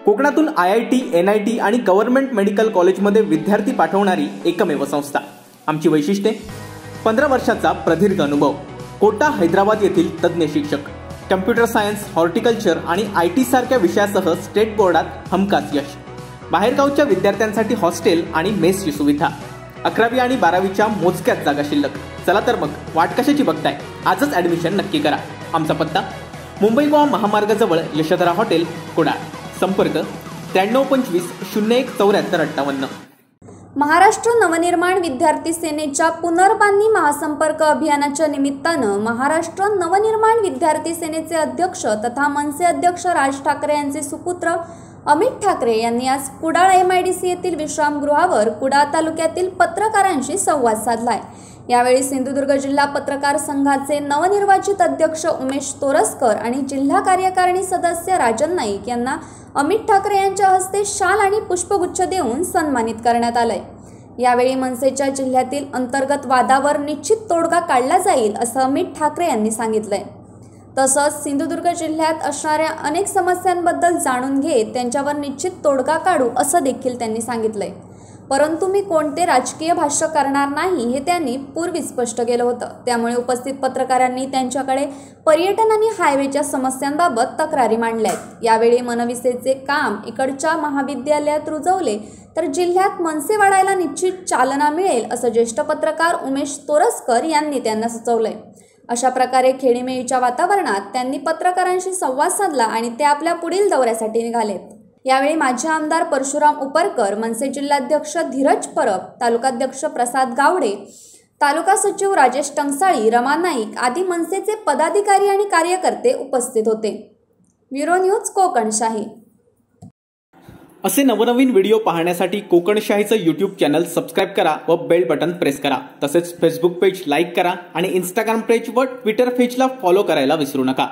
कोकणातून IIT, NIT आणि government medical कॉलेजमध्ये विद्यार्थी पाठवणारी एकमेव संस्था। आमची वैशिष्ट्ये: 15 वर्षाचा प्रदीर्घ अनुभव, कोटा हैदराबाद येथील तज्ञ शिक्षक, कम्प्युटर सायन्स, हॉर्टिकल्चर आणि IT सारख्या विषयासह स्टेट बोर्डात हमखास यश, बाहेरगावच्या विद्यार्थ्यांसाठी हॉस्टेल आणि मेसची सुविधा, 11वी आणि 12वीच्या मोजक्याच जागा शिल्लक। चला तर मग वाट कशाची बघताय, आजच ॲडमिशन नक्की करा। आमचा पत्ता: मुंबई गोवा महामार्गाजवळ यशोधरा हॉटेल, कुडाळ। संपर्क: 9325 01 74 58। महाराष्ट्र नवनिर्माण विद्यार्थी सेनेच्या पुनर्बांधणी महासंपर्क अभियानाच्या निमित्तानं महाराष्ट्र नवनिर्माण विद्यार्थी सेनेचे अध्यक्ष तथा मनसे अध्यक्ष राज ठाकरे यांचे सुपुत्र अमित ठाकरे यांनी आज कुडाळ MIDC येथील विश्रामगृहावर कुडाळ तालुक्यातील पत्रकारांशी संवाद साधलाय। यावेळी सिंधुदुर्ग जिल्हा पत्रकार संघाचे नवनिर्वाचित अध्यक्ष उमेश तोरसकर आणि जिल्हा कार्यकारिणी सदस्य राजन नाईक यांना अमित ठाकरे यांच्या हस्ते शाल आणि पुष्पगुच्छ देऊन सन्मानित करण्यात आलंय। यावेळी मनसेच्या जिल्ह्यातील अंतर्गत वादावर निश्चित तोडगा काढला जाईल असं अमित ठाकरे यांनी सांगितलंय। तसंच सिंधुदुर्ग जिल्ह्यात असणाऱ्या अनेक समस्यांबद्दल जाणून घेत त्यांच्यावर निश्चित तोडगा काढू असं देखील त्यांनी सांगितलंय। परंतु मी कोणते राजकीय भाष्य करणार नाही हे त्यांनी पूर्वी स्पष्ट केलं होतं। त्यामुळे उपस्थित पत्रकारांनी त्यांच्याकडे पर्यटन आणि हायवेच्या समस्यांबाबत तक्रारी मांडल्या आहेत। यावेळी मनविसेचे काम इकडच्या महाविद्यालयात रुजवले तर जिल्ह्यात मनसे वाढायला निश्चित चालना मिळेल असं ज्येष्ठ पत्रकार उमेश तोरसकर यांनी त्यांना सुचवलंय। अशा प्रकारे खेळीमेळीच्या वातावरणात त्यांनी पत्रकारांशी संवाद साधला आणि ते आपल्या पुढील दौऱ्यासाठी निघालेत। यावेळी माजी आमदार परशुराम उपरकर, मनसे जिल्हाध्यक्ष धीरज परब, तालुकाध्यक्ष प्रसाद गावडे, तालुका सचिव राजेश टंगसाळी, रमा नाईक आदी मनसेचे पदाधिकारी आणि कार्यकर्ते उपस्थित होते। Bureau news Kokanshahi. असे नवनवीन व्हिडिओ पाहण्यासाठी कोकणशाहीचं YouTube चॅनल सबस्क्राइब करा व बेल बटन प्रेस करा। तसेच फेसबुक पेज लाईक करा आणि Instagram पेज व ट्विटर पेजला फॉलो करायला विसरू नका।